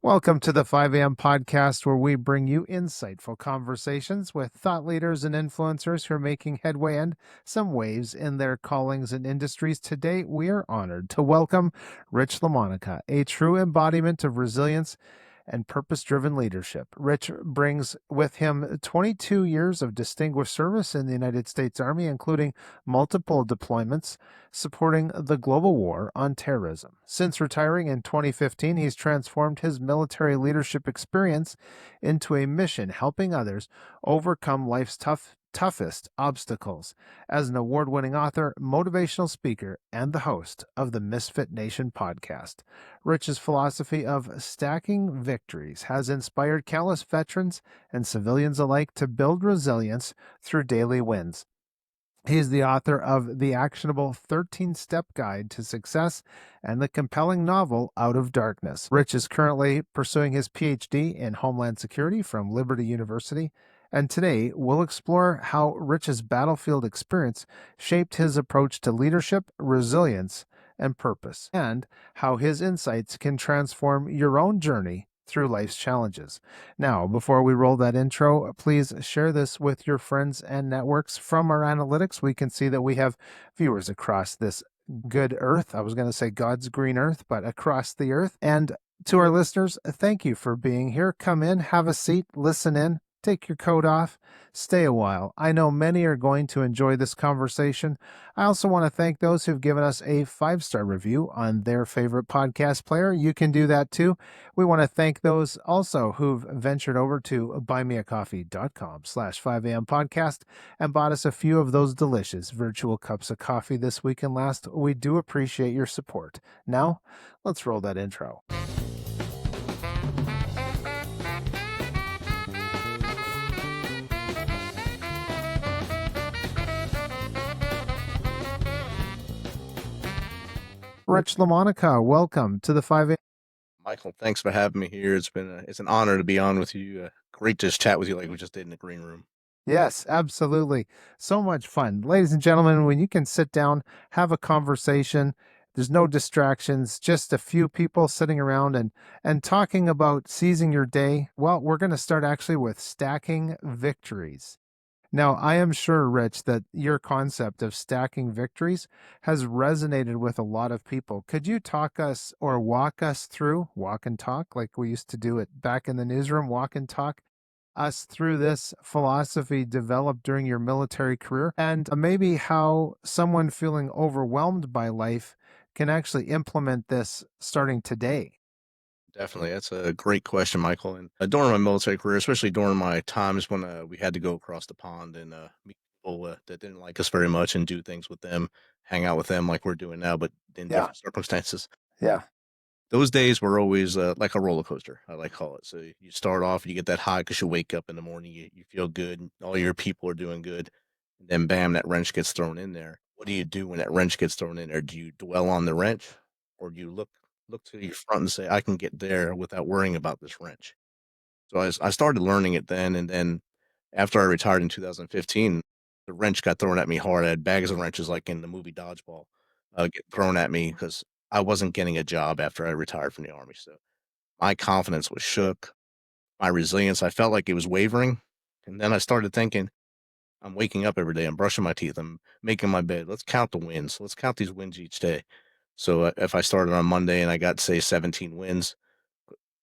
Welcome to the 5 a.m. podcast, where we bring you insightful conversations with thought leaders and influencers who are making headway and some waves in their callings and industries. Today, we are honored to welcome Rich Lamonica, a true embodiment of resilience and purpose-driven leadership. Rich brings with him 22 years of distinguished service in the United States Army, including multiple deployments supporting the global war on terrorism. Since retiring in 2015, he's transformed his military leadership experience into a mission helping others overcome life's toughest obstacles. As an award-winning author, motivational speaker, and the host of the Misfit Nation podcast, Rich's philosophy of stacking victories has inspired countless veterans and civilians alike to build resilience through daily wins. He is the author of the actionable 13-Step Guide to Success and the compelling novel Out of Darkness. Rich is currently pursuing his PhD in Homeland Security from Liberty University, and today we'll explore how Rich's battlefield experience shaped his approach to leadership, resilience, and purpose, and how his insights can transform your own journey through life's challenges. Now, before we roll that intro, please share this with your friends and networks. From our analytics, we can see that we have viewers across this good earth. I was going to say God's green earth, but across the earth. And to our listeners, thank you for being here. Come in, have a seat, listen in, take your coat off, stay a while. I know many are going to enjoy this conversation. I also want to thank those who've given us a 5-star review on their favorite podcast player. You can do that too. We want to thank those also who've ventured over to buymeacoffee.com/5am podcast and bought us a few of those delicious virtual cups of coffee this week and last. We do appreciate your support. Now, let's roll that intro. Rich Lamonica, welcome to the 5 a.m. Michael, thanks for having me here. It's an honor to be on with you. Great to just chat with you like we just did in the green room. Yes, absolutely. So much fun. Ladies and gentlemen, when you can sit down, have a conversation, there's no distractions, just a few people sitting around and talking about seizing your day. Well, we're going to start actually with stacking victories. Now, I am sure, Rich, that your concept of stacking victories has resonated with a lot of people. Could you talk us or walk us through, walk and talk, like we used to do it back in the newsroom, walk and talk us through this philosophy developed during your military career, and maybe how someone feeling overwhelmed by life can actually implement this starting today? Definitely. That's a great question, Michael. And during my military career, especially during my times when we had to go across the pond and meet people that didn't like us very much and do things with them, hang out with them like we're doing now, but in Yeah, different circumstances. yeah, Those days were always like a roller coaster, I like to call it. So you start off, you get that high because you wake up in the morning, you feel good, and all your people are doing good. And then bam, that wrench gets thrown in there. What do you do when that wrench gets thrown in there? Do you dwell on the wrench, or do you look to your front and say, I can get there without worrying about this wrench? So I started learning it then, and then after I retired in 2015, the wrench got thrown at me hard. I had bags of wrenches like in the movie Dodgeball, get thrown at me because I wasn't getting a job after I retired from the army. So my confidence was shook, my resilience, I felt like it was wavering. And then I started thinking, I'm waking up every day, I'm brushing my teeth, I'm making my bed. Let's count the wins. Let's count these wins each day. So if I started on Monday and I got, say, 17 wins,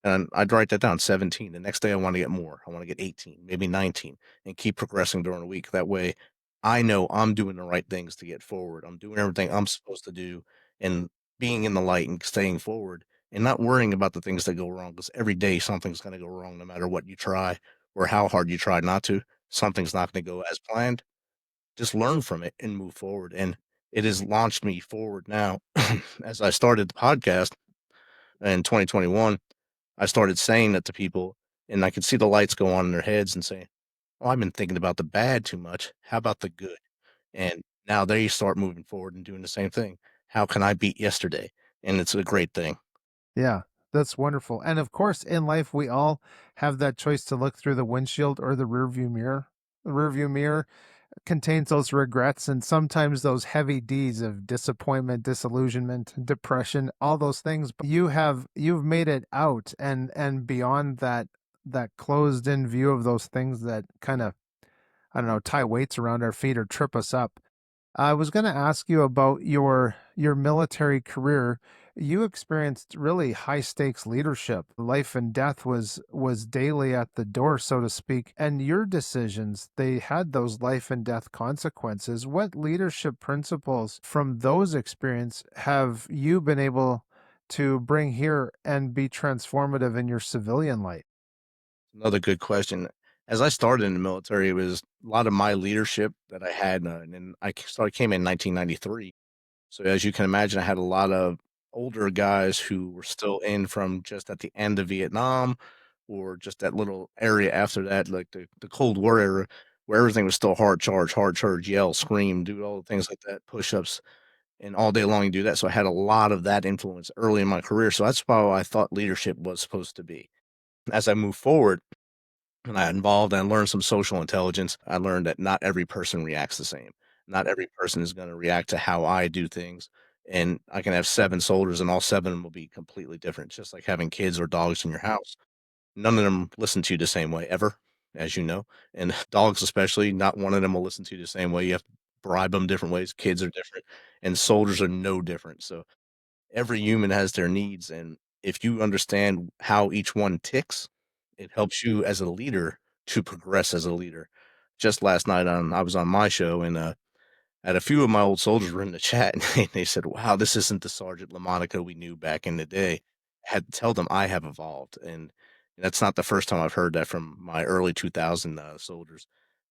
and I'd write that down, 17. The next day, I want to get more. I want to get 18, maybe 19, and keep progressing during the week. That way, I know I'm doing the right things to get forward. I'm doing everything I'm supposed to do and being in the light and staying forward and not worrying about the things that go wrong because every day something's going to go wrong no matter what you try or how hard you try not to. Something's not going to go as planned. Just learn from it and move forward. And it has launched me forward now. As I started the podcast in 2021, I started saying that to people, and I could see the lights go on in their heads and saying, "Oh, I've been thinking about the bad too much. How about the good?" And now they start moving forward and doing the same thing. How can I beat yesterday? And it's a great thing. Yeah, that's wonderful. And of course, in life, we all have that choice to look through the windshield or the rearview mirror. The rearview mirror contains those regrets and sometimes those heavy D's of disappointment, disillusionment, depression, all those things. But you've made it out and beyond that closed in view of those things that kind of, I don't know, tie weights around our feet or trip us up. I was going to ask you about your military career. You experienced really high stakes leadership. Life and death was daily at the door, so to speak. And your decisions, they had those life and death consequences. What leadership principles from those experience have you been able to bring here and be transformative in your civilian life? Another good question. As I started in the military, it was a lot of my leadership that I had, and then came in 1993. So as you can imagine, I had a lot of older guys who were still in from just at the end of Vietnam or just that little area after that, like the Cold War era, where everything was still hard charge, yell, scream, do all the things like that, push ups, and all day long you do that. So I had a lot of that influence early in my career. So that's how I thought leadership was supposed to be. As I move forward, and I involved and learned some social intelligence. I learned that not every person reacts the same. Not every person is going to react to how I do things. And I can have 7 soldiers, and all 7 of them will be completely different, just like having kids or dogs in your house. None of them listen to you the same way ever, as you know. And dogs, especially, not one of them will listen to you the same way. You have to bribe them different ways. Kids are different, and soldiers are no different. So every human has their needs, and if you understand how each one ticks, it helps you as a leader to progress as a leader. Just last night I was on my show, and had a few of my old soldiers were in the chat, and they said, "Wow, this isn't the Sergeant Lamonica we knew back in the day." I had to tell them I have evolved, and that's not the first time I've heard that from my early 2000 soldiers,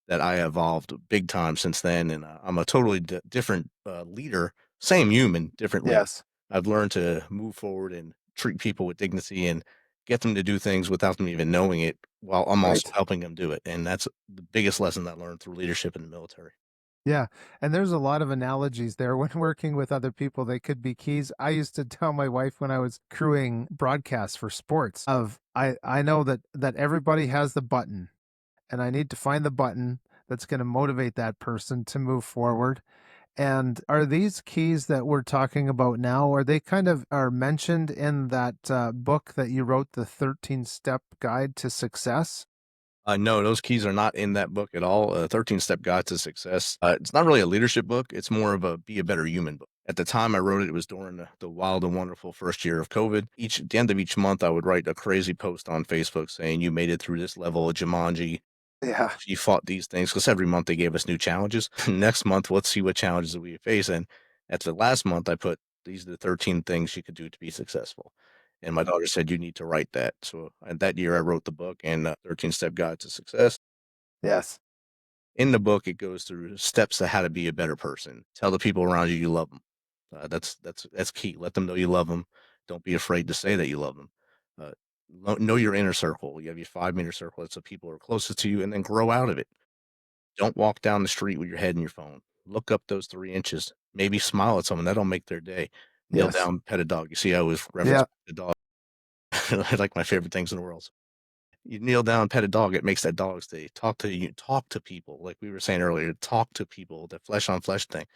that I evolved big time since then, and I'm a totally different leader, same human, different leader. Yes. I've learned to move forward and treat people with dignity and get them to do things without them even knowing it, while I'm also Right. helping them do it. And that's the biggest lesson I learned through leadership in the military. Yeah, and there's a lot of analogies there when working with other people, they could be keys. I used to tell my wife when I was crewing broadcasts for sports of I know that everybody has the button and I need to find the button that's going to motivate that person to move forward. And are these keys that we're talking about now, are they kind of are mentioned in that book that you wrote, the 13-step guide to success? No, those keys are not in that book at all. 13-Step Guide to Success. It's not really a leadership book. It's more of a be a better human book. At the time I wrote it, it was during the wild and wonderful first year of COVID. At the end of each month, I would write a crazy post on Facebook saying, "You made it through this level of Jumanji. Yeah. You fought these things," because every month they gave us new challenges. Next month, let's see what challenges that we face. And at the last month, I put, "These are the 13 things you could do to be successful." And my daughter said, "You need to write that." So that year, I wrote the book and 13-Step Guide to Success. Yes. In the book, it goes through steps to how to be a better person. Tell the people around you you love them. That's key. Let them know you love them. Don't be afraid to say that you love them. Know your inner circle. You have your 5 meter circle. That's the people who are closest to you, and then grow out of it. Don't walk down the street with your head in your phone. Look up those 3 inches. Maybe smile at someone. That'll make their day. Kneel Yes. down, pet a dog. You see, I always reference Yeah. the dog. Like my favorite things in the world. You kneel down, pet a dog, it makes that dog's day. Talk to people, like we were saying earlier, talk to people, the flesh on flesh thing.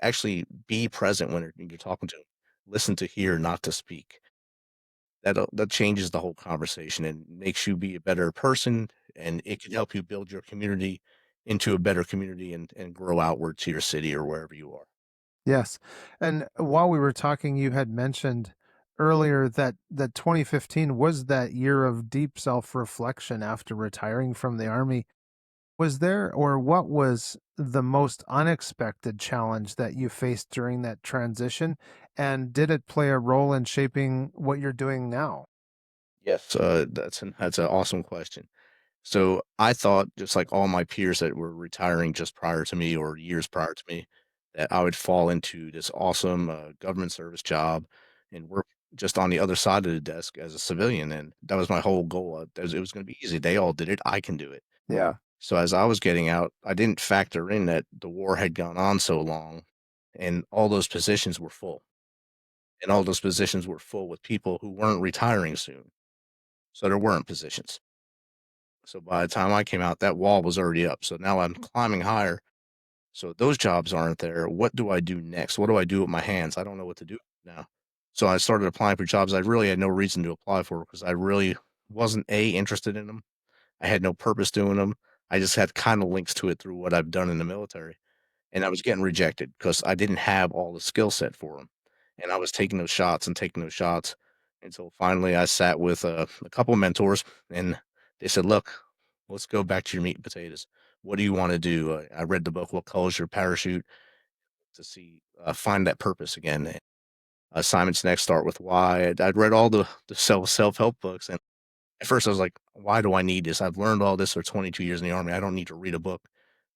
Actually be present when you're talking to 'em. Listen to hear, not to speak. That changes the whole conversation and makes you be a better person, and it can help you build your community into a better community and grow outward to your city or wherever you are. Yes. And while we were talking, you had mentioned earlier that 2015 was that year of deep self-reflection after retiring from the army. Was there or what was the most unexpected challenge that you faced during that transition? And did it play a role in shaping what you're doing now? Yes, that's an awesome question. So I thought, just like all my peers that were retiring just prior to me or years prior to me, that I would fall into this awesome government service job and work just on the other side of the desk as a civilian. And that was my whole goal. It was going to be easy. They all did it. I can do it. Yeah. So as I was getting out, I didn't factor in that the war had gone on so long and all those positions were full. And all those positions were full with people who weren't retiring soon. So there weren't positions. So by the time I came out, that wall was already up. So now I'm climbing higher. So those jobs aren't there. What do I do next? What do I do with my hands? I don't know what to do now. So I started applying for jobs I really had no reason to apply for because I really wasn't interested in them. I had no purpose doing them. I just had kind of links to it through what I've done in the military. And I was getting rejected because I didn't have all the skill set for them. And I was taking those shots and taking those shots until finally I sat with a couple of mentors and they said, "Look, let's go back to your meat and potatoes. What do you want to do?" I read the book, "What Colors Your Parachute?" to see find that purpose again. And assignments next start with why. I'd read all the self help books, and at first I was like, "Why do I need this? I've learned all this for 22 years in the army. I don't need to read a book."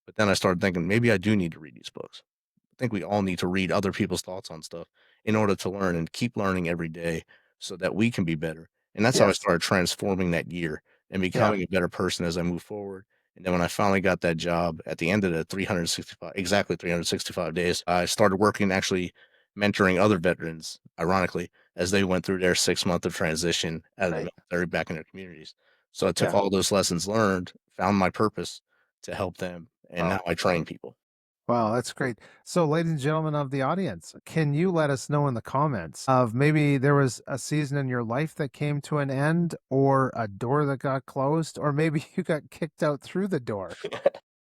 But then I started thinking maybe I do need to read these books. I think we all need to read other people's thoughts on stuff in order to learn and keep learning every day so that we can be better. And that's how I Yes. started transforming that year and Yeah. becoming a better person as I move forward. And then when I finally got that job at the end of the 365, exactly 365 days, I started working actually mentoring other veterans, ironically, as they went through their 6 month of transition out of the Right. military back in their communities. So I took Yeah. all those lessons learned, found my purpose to help them, and Wow. now I train people. Wow, that's great. So, ladies and gentlemen of the audience, can you let us know in the comments of maybe there was a season in your life that came to an end, or a door that got closed, or maybe you got kicked out through the door?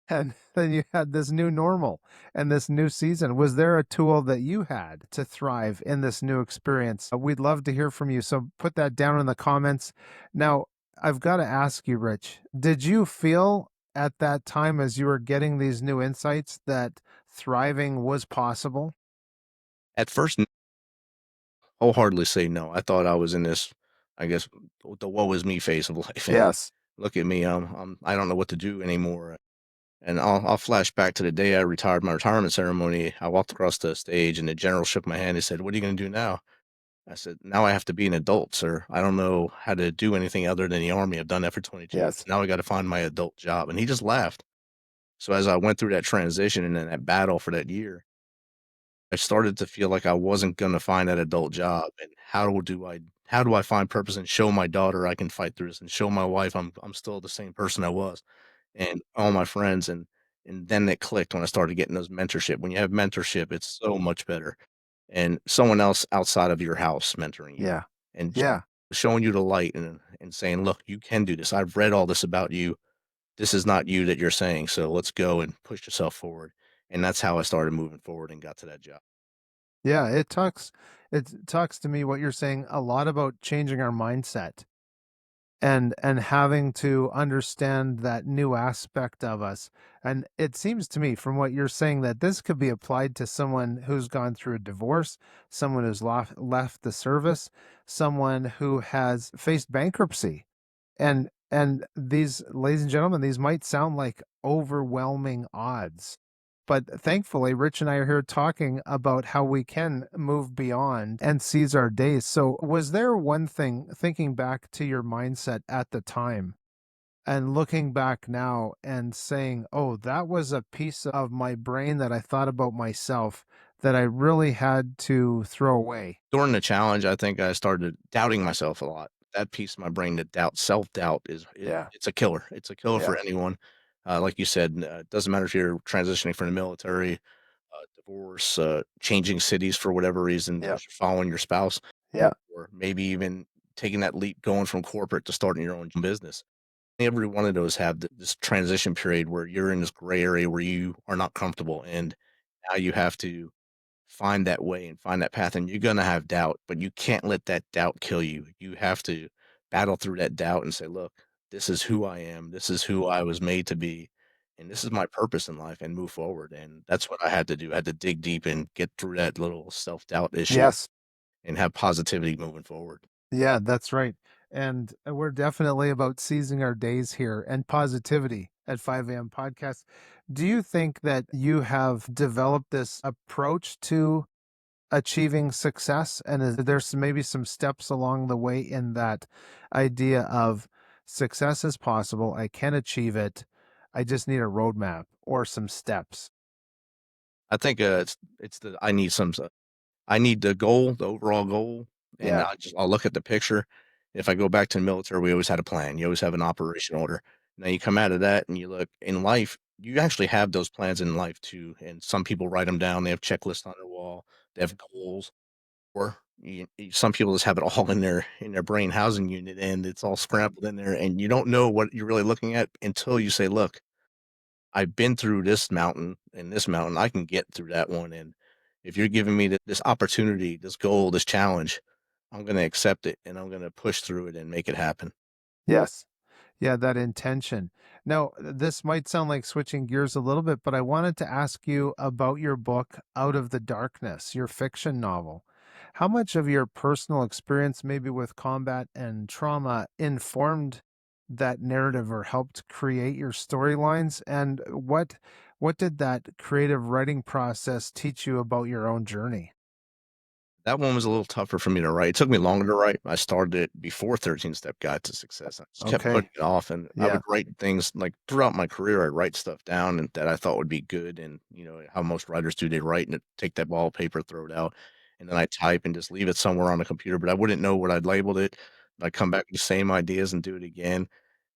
And then you had this new normal and this new season. Was there a tool that you had to thrive in this new experience? We'd love to hear from you. So put that down in the comments. Now, I've got to ask you, Rich, did you feel at that time as you were getting these new insights that thriving was possible? At first, wholeheartedly say no. I thought I was in this, I guess, the woe is me phase of life. And Yes. look at me, I don't know what to do anymore. And I'll flash back to the day I retired, my retirement ceremony. I walked across the stage, and the general shook my hand. He said, "What are you going to do now?" I said, "Now I have to be an adult, sir. I don't know how to do anything other than the army. I've done that for 22 years. Yes. Now I got to find my adult job." And he just laughed. So as I went through that transition and then that battle for that year, I started to feel like I wasn't gonna find that adult job, and how do I find purpose and show my daughter I can fight through this and show my wife I'm still the same person I was, and all my friends, and then it clicked when I started getting those mentorship. When you have mentorship, it's so much better, and someone else outside of your house mentoring you Yeah. and Yeah. showing you the light and saying, "Look, you can do this. I've read all this about you. This is not you that you're saying, so let's go and push yourself forward." And that's how I started moving forward and got to that job. Yeah. It talks to me what you're saying a lot about changing our mindset and having to understand that new aspect of us. And it seems to me from what you're saying that this could be applied to someone who's gone through a divorce, someone who's left the service, someone who has faced bankruptcy. And these, ladies and gentlemen, these might sound like overwhelming odds, but thankfully, Rich and I are here talking about how we can move beyond and seize our days. So, was there one thing, thinking back to your mindset at the time and looking back now and saying, oh, that was a piece of my brain that I thought about myself that I really had to throw away? During the challenge, I think I started doubting myself a lot. That piece of my brain that doubt self-doubt Yeah. it's a killer. It's a killer for Yeah. anyone. Like you said, it doesn't matter if you're transitioning from the military, divorce, changing cities for whatever reason Yeah. because you're following your spouse, Yeah. or maybe even taking that leap going from corporate to starting your own business. Every one of those have this transition period where you're in this gray area where you are not comfortable, and now you have to find that way and find that path, and you're gonna have doubt, but you can't let that doubt kill you. You have to battle through that doubt and say, "Look, this is who I am. This is who I was made to be, and this is my purpose in life," and move forward, and that's what I had to do. I had to dig deep and get through that little self-doubt issue Yes. and have positivity moving forward. Yeah, that's right. And we're definitely about seizing our days here and positivity at 5 a.m. podcast. Do you think that you have developed this approach to achieving success? And is there maybe some steps along the way in that idea of success is possible? I can achieve it. I just need a roadmap or some steps. I think, it's the I need the goal, the overall goal, and Yeah. I'll look at the picture. If I go back to the military, we always had a plan. You always have an operation order. Now you come out of that and you look in life, you actually have those plans in life too. And some people write them down. They have checklists on their wall. They have goals. Or some people just have it all in their brain housing unit, and it's all scrambled in there, and you don't know what you're really looking at until you say, "Look, I've been through this mountain and this mountain. I can get through that one, and if you're giving me this opportunity, this goal, this challenge, I'm gonna accept it, and I'm gonna push through it and make it happen." Yes. Yeah, that intention. Now, this might sound like switching gears a little bit, but I wanted to ask you about your book, Out of the Darkness, your fiction novel. How much of your personal experience, maybe with combat and trauma, informed that narrative or helped create your storylines? And what did that creative writing process teach you about your own journey? That one was a little tougher for me to write. It took me longer to write. I started it before 13 Step Guide to Success. I just kept Okay. putting it off, and I Yeah. would write things like throughout my career, I'd write stuff down and that I thought would be good. And, how most writers do, they write and take that ball of paper, throw it out, and then I type and just leave it somewhere on the computer, but I wouldn't know what I'd labeled it. I'd come back with the same ideas and do it again.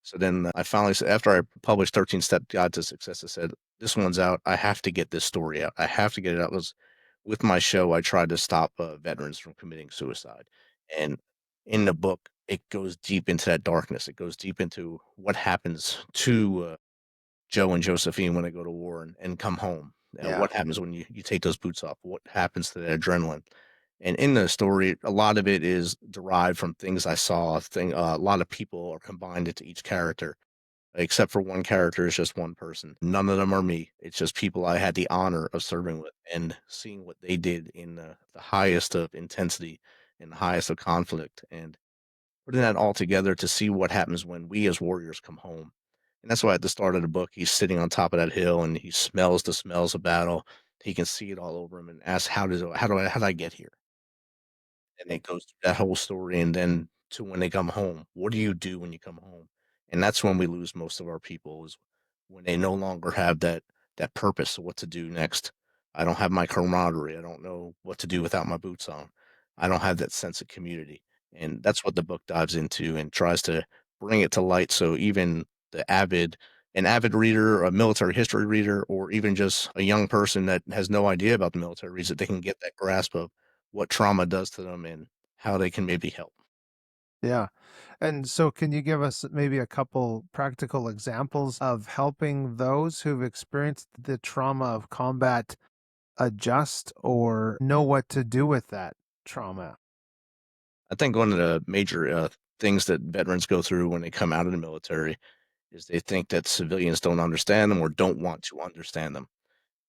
So then I finally said, after I published 13 Step Guide to Success, I said, this one's out. I have to get this story out. I have to get it out. With my show, I tried to stop, veterans from committing suicide, and in the book, it goes deep into that darkness. It goes deep into what happens to, Joe and Josephine when they go to war and come home. Yeah. What happens when you take those boots off? What happens to that adrenaline? And in the story, a lot of it is derived from things I saw. A lot of people are combined into each character, except for one character is just one person. None of them are me. It's just people I had the honor of serving with and seeing what they did in the highest of intensity and the highest of conflict, and putting that all together to see what happens when we as warriors come home. And that's why at the start of the book, he's sitting on top of that hill and he smells the smells of battle. He can see it all over him and asks, how did I get here? And it goes through that whole story, and then to when they come home. What do you do when you come home? And that's when we lose most of our people, is when they no longer have that purpose of what to do next. I don't have my camaraderie. I don't know what to do without my boots on. I don't have that sense of community. And that's what the book dives into and tries to bring it to light, so even an avid reader, a military history reader, or even just a young person that has no idea about the military reads it, they can get that grasp of what trauma does to them and how they can maybe help. Yeah. And so, can you give us maybe a couple practical examples of helping those who've experienced the trauma of combat adjust or know what to do with that trauma? I think one of the major things that veterans go through when they come out of the military is they think that civilians don't understand them or don't want to understand them.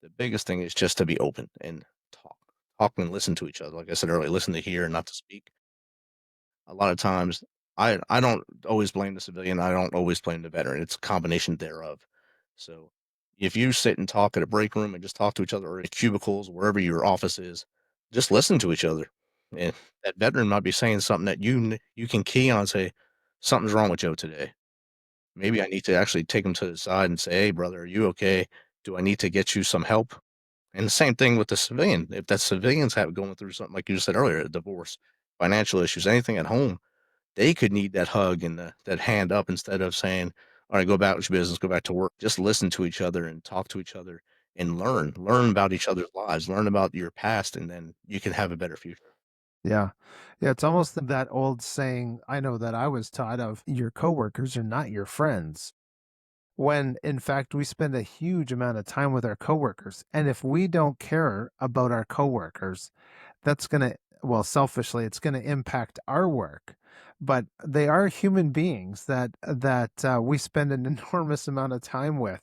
The biggest thing is just to be open and talk, talk and listen to each other. Like I said earlier, listen to hear, not to speak. A lot of times, I don't always blame the civilian. I don't always blame the veteran. It's a combination thereof. So if you sit and talk at a break room and just talk to each other or in cubicles, wherever your office is, just listen to each other. And that veteran might be saying something that you can key on and say, something's wrong with Joe today. Maybe I need to actually take him to the side and say, hey, brother, are you okay? Do I need to get you some help? And the same thing with the civilian. If that civilian's have going through something like you just said earlier, a divorce, financial issues, anything at home, they could need that hug and that hand up instead of saying, "All right, go about your business, go back to work." Just listen to each other and talk to each other and learn about each other's lives, learn about your past, and then you can have a better future. Yeah. Yeah. It's almost that old saying I know that I was taught of your coworkers are not your friends. When in fact we spend a huge amount of time with our coworkers. And if we don't care about our coworkers, that's going to, well, selfishly, it's going to impact our work. But they are human beings that we spend an enormous amount of time with,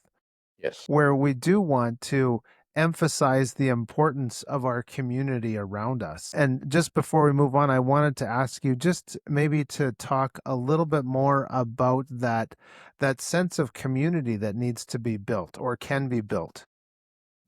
Yes, where we do want to emphasize the importance of our community around us. And just before we move on, I wanted to ask you just maybe to talk a little bit more about that sense of community that needs to be built or can be built.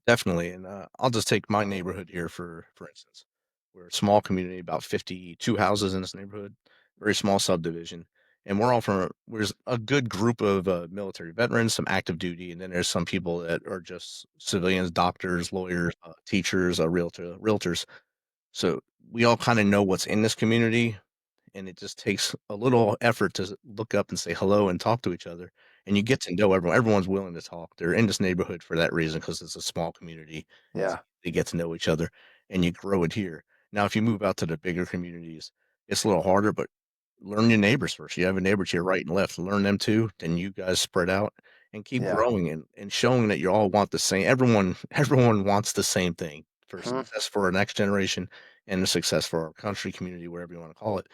definitely. And I'll just take my neighborhood here for instance. We're a small community, about 52 houses in this neighborhood, very small subdivision. And there's a good group of military veterans, some active duty, and then there's some people that are just civilians, doctors, lawyers, teachers, realtors. So we all kind of know what's in this community, and it just takes a little effort to look up and say hello and talk to each other. and you get to know everyone. Everyone's willing to talk. They're in this neighborhood for that reason because it's a small community. It's Yeah. they get to know each other, and you grow it here. Now, if you move out to the bigger communities, it's a little harder, but learn your neighbors first. You have a neighbor to your right and left, learn them too, then you guys spread out and keep Yeah. growing and showing that you all want the same everyone wants the same thing for Mhm. success for our next generation and the success for our country, community, whatever you wanna call it.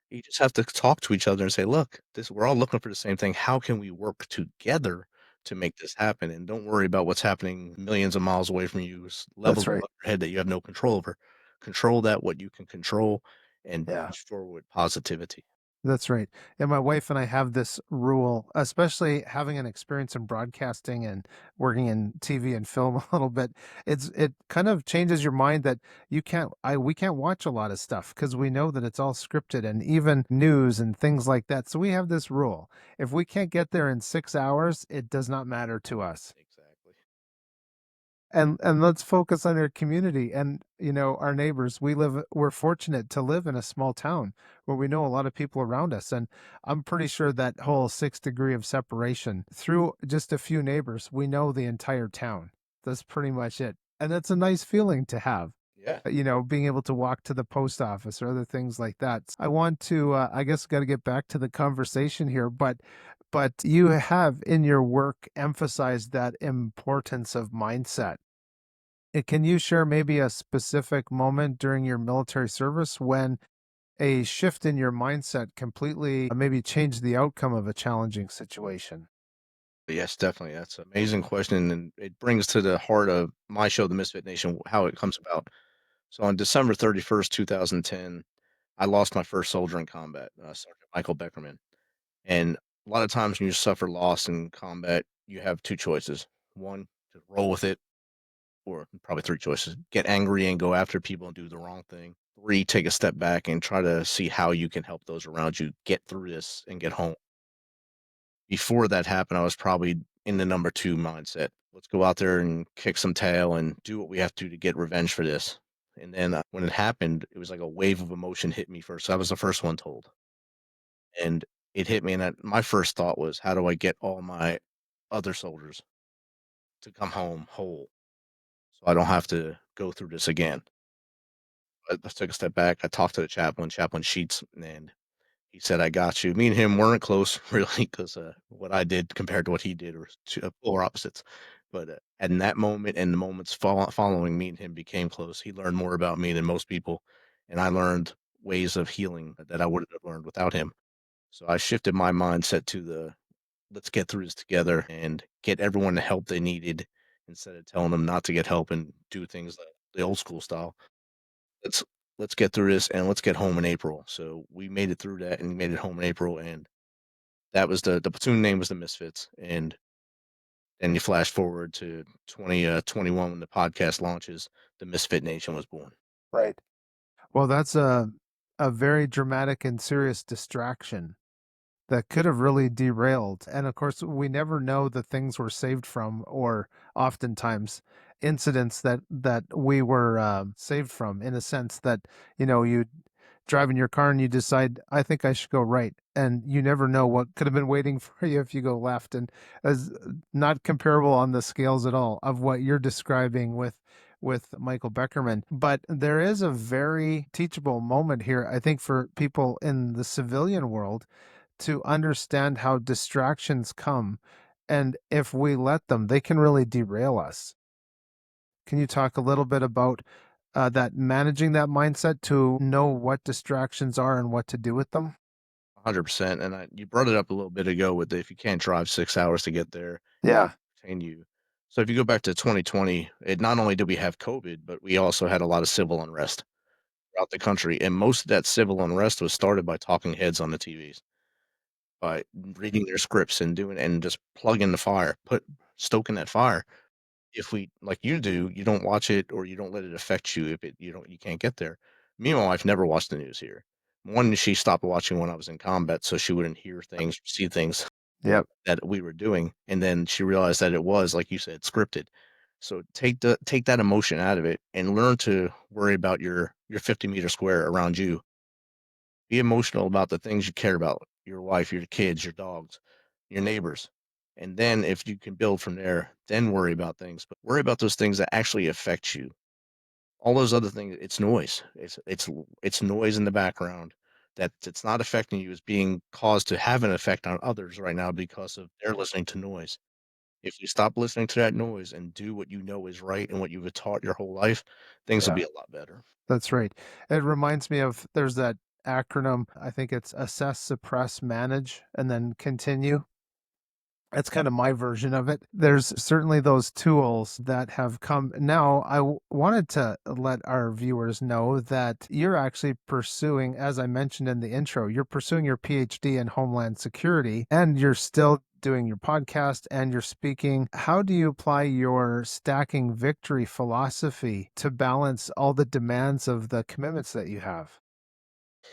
You just have to talk to each other and say, "Look, this we're all looking for the same thing. How can we work together to make this happen? And don't worry about what's happening millions of miles away from you, levels That's right. above your head that you have no control over. Control that what you can control and Yeah. push forward with positivity." That's right. And my wife and I have this rule, especially having an experience in broadcasting and working in TV and film a little bit. It kind of changes your mind that you can't I we can't watch a lot of stuff because we know that it's all scripted and even news and things like that. So we have this rule. If we can't get there in 6 hours, it does not matter to us. Exactly. And let's focus on our community and, our neighbors. We're fortunate to live in a small town where we know a lot of people around us, and I'm pretty sure that whole 6 degree of separation through just a few neighbors, we know the entire town. That's pretty much it, and that's a nice feeling to have, Yeah. being able to walk to the post office or other things like that. I want to, I guess, gotta get back to the conversation here, but you have in your work emphasized that importance of mindset. Can you share maybe a specific moment during your military service when a shift in your mindset completely maybe changed the outcome of a challenging situation? Yes, definitely. That's an amazing question, and it brings to the heart of my show, The Misfit Nation, how it comes about. So on December 31st, 2010, I lost my first soldier in combat, Sergeant Michael Beckerman. And a lot of times when you suffer loss in combat, you have two choices. One, to roll with it, or probably three choices: get angry and go after people and do the wrong thing. Three, take a step back and try to see how you can help those around you get through this and get home. Before that happened, I was probably in the number two mindset. Let's go out there and kick some tail and do what we have to get revenge for this. And then when it happened, it was like a wave of emotion hit me first. I was the first one told. And it hit me, and my first thought was, "How do I get all my other soldiers to come home whole so I don't have to go through this again?" I took a step back, I talked to the Chaplain Sheets, and he said, "I got you." Me and him weren't close really 'cause, what I did compared to what he did were polar opposites, but, in that moment and the moments following, me and him became close. He learned more about me than most people, and I learned ways of healing that I wouldn't have learned without him. So I shifted my mindset to the let's get through this together and get everyone the help they needed instead of telling them not to get help and do things like the old school style. Let's let's get through this and let's get home in April. So we made it through that and made it home in April, and that was the platoon name was the Misfits. And then you flash forward to 2021 when the podcast launches, the Misfit Nation was born. Right. Well, that's a very dramatic and serious distraction that could have really derailed. And of course, we never know the things we're saved from, or oftentimes incidents that we were saved from. In a sense that you drive in your car and you decide, I think I should go right, and you never know what could have been waiting for you if you go left. And as not comparable on the scales at all of what you're describing with Michael Beckerman. But there is a very teachable moment here, I think, for people in the civilian world to understand how distractions come, and if we let them, they can really derail us. Can you talk a little bit about that managing that mindset to know what distractions are and what to do with them? 100%. And you brought it up a little bit ago with if you can't drive 6 hours to get there, Yeah. can you? So if you go back to 2020, it not only did we have COVID, but we also had a lot of civil unrest throughout the country. And most of that civil unrest was started by talking heads on the TVs, by reading their scripts and doing and just plugging the fire, stoking that fire. If we like you do, you don't watch it or you don't let it affect you if you can't get there. Me and my wife never watched the news here. One, she stopped watching when I was in combat, so she wouldn't hear things, see things Yep. that we were doing, and then she realized that it was, like you said, scripted. So take that emotion out of it and learn to worry about your 50-meter square around you. Be emotional about the things you care about, your wife, your kids, your dogs, your neighbors. And then if you can build from there, then worry about things, but worry about those things that actually affect you. All those other things, it's noise. It's noise in the background that it's not affecting you. Is being caused to have an effect on others right now because of they're listening to noise. If you stop listening to that noise and do what you know is right and what you've been taught your whole life, things will Yeah, be a lot better. that's right. It reminds me of there's that acronym, I think it's assess, suppress, manage, and then continue. That's kind of my version of it. There's certainly those tools that have come. Now, wanted to let our viewers know that you're actually pursuing, as I mentioned in the intro, you're pursuing your PhD in Homeland Security and you're still doing your podcast and you're speaking. How do you apply your stacking victory philosophy to balance all the demands of the commitments that you have?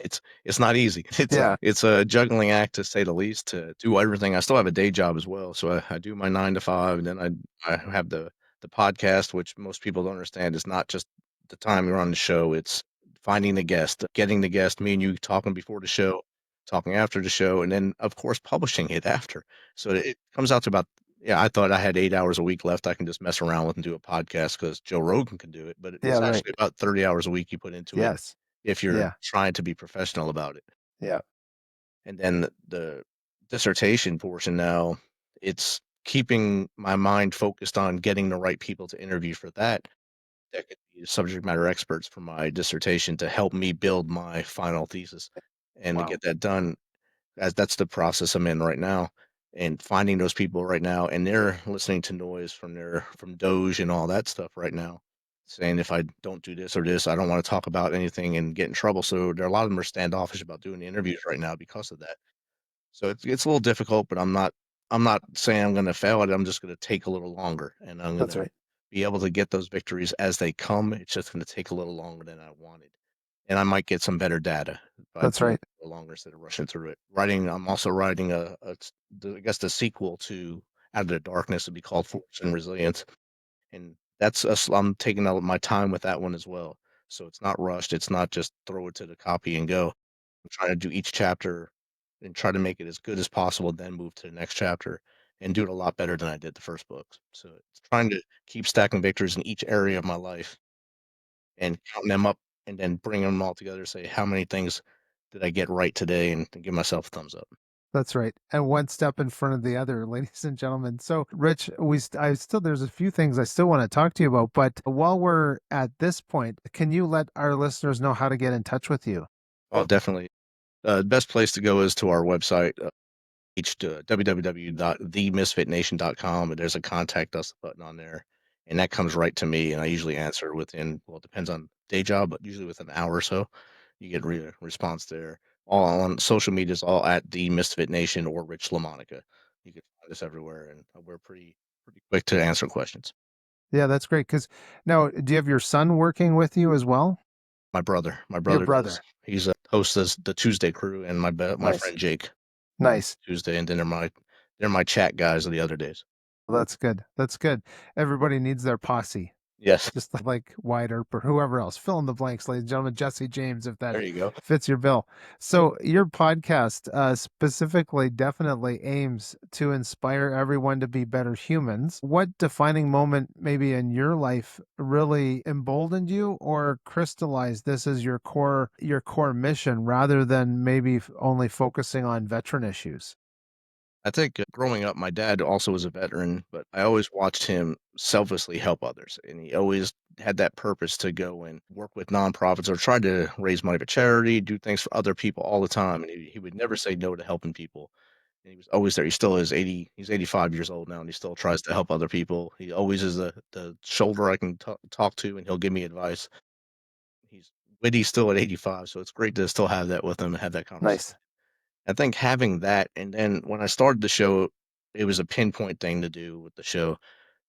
It's not easy. Yeah. It's a juggling act to say the least to do everything. I still have a day job as well, so I do my 9 to 5, and then I have the podcast, which most people don't understand is not just the time you're on the show, it's finding the guest, getting the guest, me and you talking before the show, talking after the show, and then, of course, publishing it after. So it comes out to about yeah, I thought I had 8 hours a week left I can just mess around with and do a podcast because Joe Rogan can do it, but Yeah, it's right. actually about 30 hours a week you put into it Yes. if you're Yeah. trying to be professional about it. Yeah. And then the dissertation portion now, it's keeping my mind focused on getting the right people to interview for that. That could be subject matter experts for my dissertation to help me build my final thesis. And to Wow. get that done, as that's the process I'm in right now, and finding those people right now, and they're listening to noise from their from Doge and all that stuff right now, saying if I don't do this or this, I don't want to talk about anything and get in trouble. So there are a lot of them are standoffish about doing the interviews right now because of that. So it's a little difficult, but I'm not saying I'm going to fail at it. I'm just going to take a little longer, and I'm going That's to right. be able to get those victories as they come. It's just going to take a little longer than I wanted, and I might get some better data by That's doing right. it a little longer instead of rushing through it. I'm also writing I guess the sequel to Out of the Darkness would be called Force and Resilience, and I'm taking out my time with that one as well. So it's not rushed. It's not just throw it to the copy and go. I'm trying to do each chapter and try to make it as good as possible, then move to the next chapter and do it a lot better than I did the first books. So it's trying to keep stacking victories in each area of my life and counting them up and then bringing them all together, say, how many things did I get right today and give myself a thumbs up. That's right. And one step in front of the other, ladies and gentlemen. So, Rich, I still, there's a few things I still want to talk to you about, but while we're at this point, can you let our listeners know how to get in touch with you? Oh, definitely. The best place to go is to our website, www.themisfitnation.com, and there's a contact us button on there, and that comes right to me, and I usually answer within well, it depends on day job, but usually within an hour or so, you get response there. All on social media is all at the Misfit Nation or Rich Lamonica. You can find us everywhere, and we're pretty quick to answer questions. Yeah, that's great. Because now, do you have your son working with you as well? My Your brother does. brother. He's a host of the Tuesday crew, and my Nice. friend Jake Nice. Tuesday, and then they're my chat guys of the other days. Well, that's good. That's good. Everybody needs their posse. Yes, Just like Wyatt Earp or whoever else. Fill in the blanks, ladies and gentlemen. Jesse James, if that there you go. fits your bill. So your podcast specifically definitely aims to inspire everyone to be better humans. What defining moment maybe in your life really emboldened you or crystallized this as your core mission rather than maybe only focusing on veteran issues? I think growing up, my dad also was a veteran, but I always watched him selflessly help others. And he always had that purpose to go and work with nonprofits or try to raise money for charity, do things for other people all the time. And he would never say no to helping people. And he was always there. He still is 80, he's 85 years old now, and he still tries to help other people. He always is the shoulder I can talk to, and he'll give me advice. He's witty still at 85, so it's great to still have that with him and have that conversation. Nice. I think having that, and then when I started the show, it was a pinpoint thing to do with the show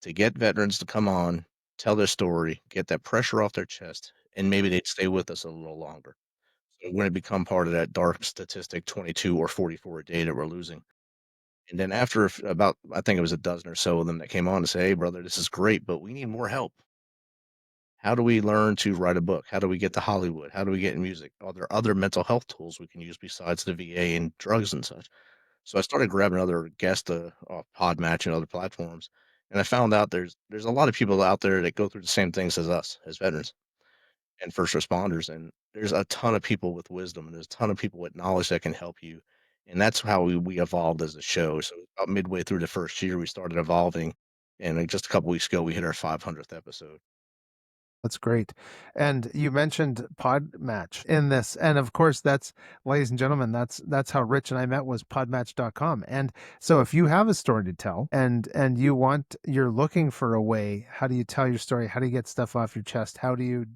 to get veterans to come on, tell their story, get that pressure off their chest, and maybe they'd stay with us a little longer. So it wouldn't become part of that dark statistic 22 or 44 a day that we're losing. And then after about, I think it was a dozen or so of them that came on to say, hey, brother, this is great, but we need more help. How do we learn to write a book? How do we get to Hollywood? How do we get in music? Are there other mental health tools we can use besides the VA and drugs and such? So I started grabbing other guests off Podmatch and other platforms, and I found out there's a lot of people out there that go through the same things as us, as veterans and first responders, and there's a ton of people with wisdom, and there's a ton of people with knowledge that can help you, and that's how we evolved as a show. So about midway through the first year, we started evolving, and like just a couple weeks ago, we hit our 500th episode. That's great. And you mentioned Podmatch in this. And of course, that's, ladies and gentlemen, that's how Rich and I met, was podmatch.com. And so if you have a story to tell and you're looking for a way, how do you tell your story? How do you get stuff off your chest? How do you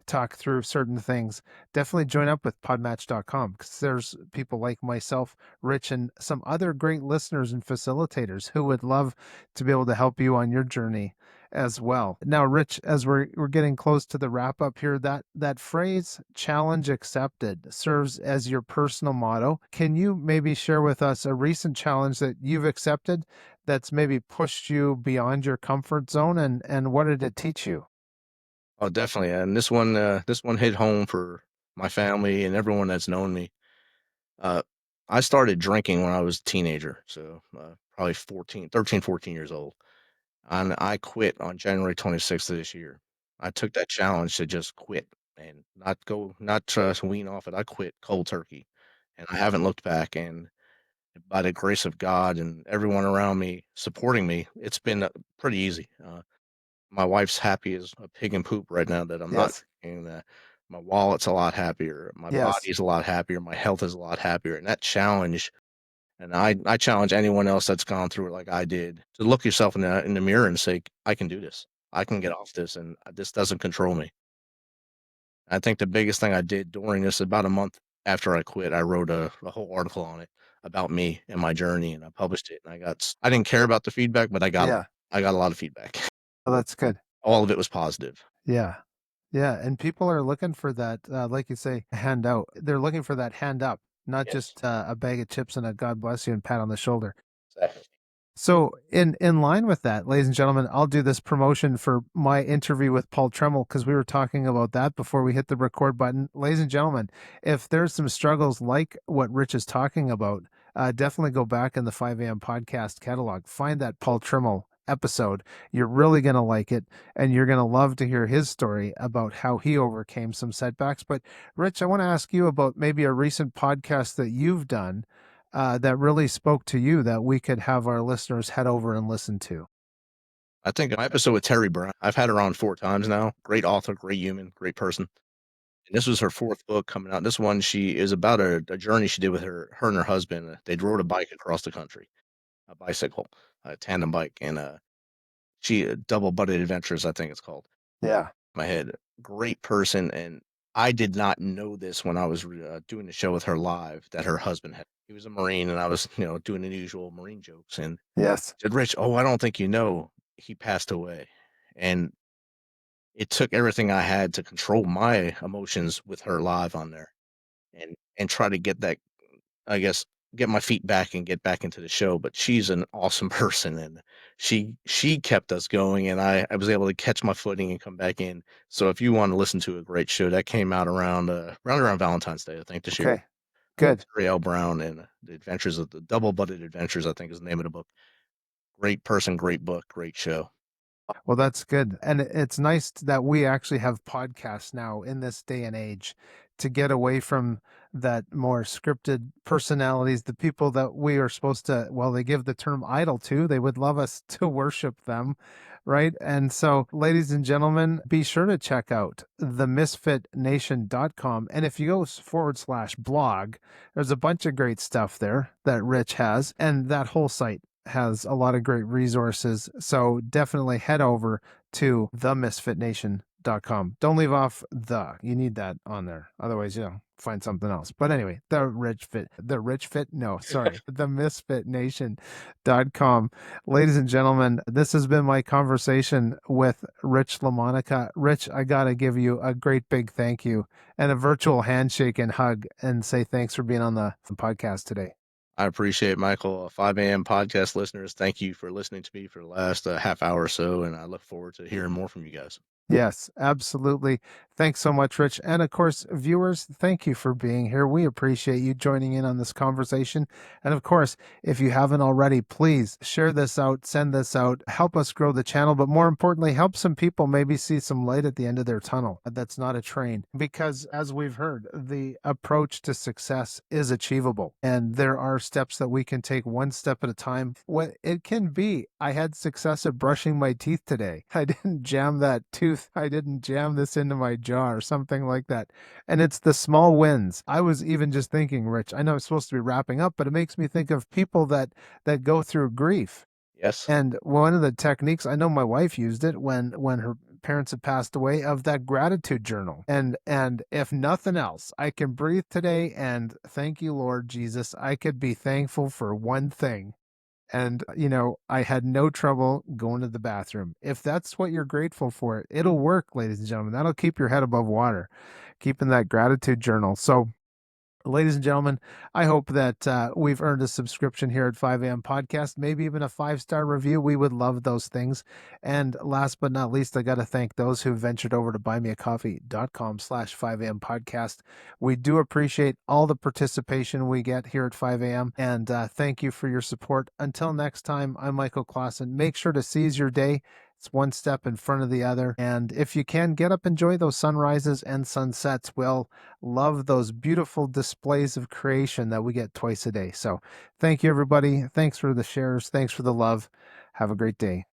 talk through certain things? Definitely join up with podmatch.com, because there's people like myself, Rich, and some other great listeners and facilitators who would love to be able to help you on your journey as well. Now, Rich, as we're getting close to the wrap up here, that phrase "challenge accepted" serves as your personal motto. Can you maybe share with us a recent challenge that you've accepted that's maybe pushed you beyond your comfort zone, and what did it teach you? Oh, definitely, and this one hit home for my family and everyone that's known me. Uh, I started drinking when I was a teenager, so probably 14 years old. And I quit on January 26th of this year. I took that challenge to just quit and not try to wean off it. I quit cold turkey, and I haven't looked back. And by the grace of God and everyone around me supporting me, it's been pretty easy. My wife's happy as a pig in poop right now that I'm not Yes. drinking. My wallet's a lot happier. My Yes. body's a lot happier. My health is a lot happier. And that challenge, and I challenge anyone else that's gone through it like I did to look yourself in the mirror and say, "I can do this. I can get off this, and this doesn't control me." I think the biggest thing I did during this, about a month after I quit, I wrote a whole article on it about me and my journey, and I published it. And I didn't care about the feedback, but Yeah. I got a lot of feedback. Oh, that's good. All of it was positive. Yeah. Yeah, and people are looking for that, like you say, handout. They're looking for that hand up, not Yes, just a bag of chips and a God bless you and pat on the shoulder. exactly. So, in line with that, ladies and gentlemen, I'll do this promotion for my interview with Paul Tremmel, because we were talking about that before we hit the record button. Ladies and gentlemen, if there's some struggles like what Rich is talking about, definitely go back in the 5 a.m. podcast catalog. Find that Paul Tremmel episode. You're really going to like it, and you're going to love to hear his story about how he overcame some setbacks. But, Rich, I want to ask you about maybe a recent podcast that you've done that really spoke to you, that we could have our listeners head over and listen to? I think my episode with Terry Brown, I've had her on 4 times now. Great author, great human, great person. And this was her 4th book coming out. This one, she is about a journey she did with her and her husband. They rode a bike across the country, a bicycle, a tandem bike, and, she Double Butted Adventures, I think it's called. Yeah. My head. Great person, and I did not know this when I was doing the show with her live that her husband had. He was a Marine, and I was, doing the usual Marine jokes, and Yes. said, "Rich, oh, I don't think you know, he passed away." And it took everything I had to control my emotions with her live on there and try to get that, I guess, get my feet back and get back into the show. But she's an awesome person, and she kept us going, and I was able to catch my footing and come back in. So if you want to listen to a great show, that came out around Valentine's Day, I think, this year. Okay. Good. Terry L. Brown and the Adventures of the Double Butted Adventures, I think is the name of the book. Great person, great book, great show. Well, that's good. And it's nice that we actually have podcasts now in this day and age, to get away from that more scripted personalities, the people that we are supposed to, well, they give the term idol to, they would love us to worship them, right? And so, ladies and gentlemen, be sure to check out themisfitnation.com. And if you go /blog, there's a bunch of great stuff there that Rich has, and that whole site has a lot of great resources. So definitely head over to themisfitnation.com. Don't leave off the. You need that on there. Otherwise, find something else. But anyway, themisfitnation.com. Ladies and gentlemen, this has been my conversation with Rich Lamonica. Rich, I got to give you a great big thank you and a virtual handshake and hug, and say thanks for being on the podcast today. I appreciate it, Michael. 5 a.m. podcast listeners, thank you for listening to me for the last half hour or so, and I look forward to hearing more from you guys. Yes, absolutely. Thanks so much, Rich. And of course, viewers, thank you for being here. We appreciate you joining in on this conversation. And of course, if you haven't already, please share this out, send this out, help us grow the channel, but more importantly, help some people maybe see some light at the end of their tunnel. That's not a train. Because as we've heard, the approach to success is achievable. And there are steps that we can take one step at a time. What it can be, I had success at brushing my teeth today. I didn't jam that tooth. I didn't jam this into my jaw or something like that. And it's the small wins. I was even just thinking, Rich, I know I'm supposed to be wrapping up, but it makes me think of people that go through grief. Yes. And one of the techniques, I know my wife used it when her parents had passed away, of that gratitude journal. And if nothing else, I can breathe today and thank you, Lord Jesus. I could be thankful for one thing. And, I had no trouble going to the bathroom. If that's what you're grateful for, it'll work, ladies and gentlemen. That'll keep your head above water, keeping that gratitude journal. So, ladies and gentlemen, I hope that we've earned a subscription here at 5 a.m. Podcast, maybe even a 5-star review. We would love those things. And last but not least, I got to thank those who ventured over to buymeacoffee.com/5am podcast. We do appreciate all the participation we get here at 5 a.m. And thank you for your support. Until next time, I'm Michael Klassen. Make sure to seize your day. It's one step in front of the other. And if you can, get up, enjoy those sunrises and sunsets. We'll love those beautiful displays of creation that we get twice a day. So thank you, everybody. Thanks for the shares. Thanks for the love. Have a great day.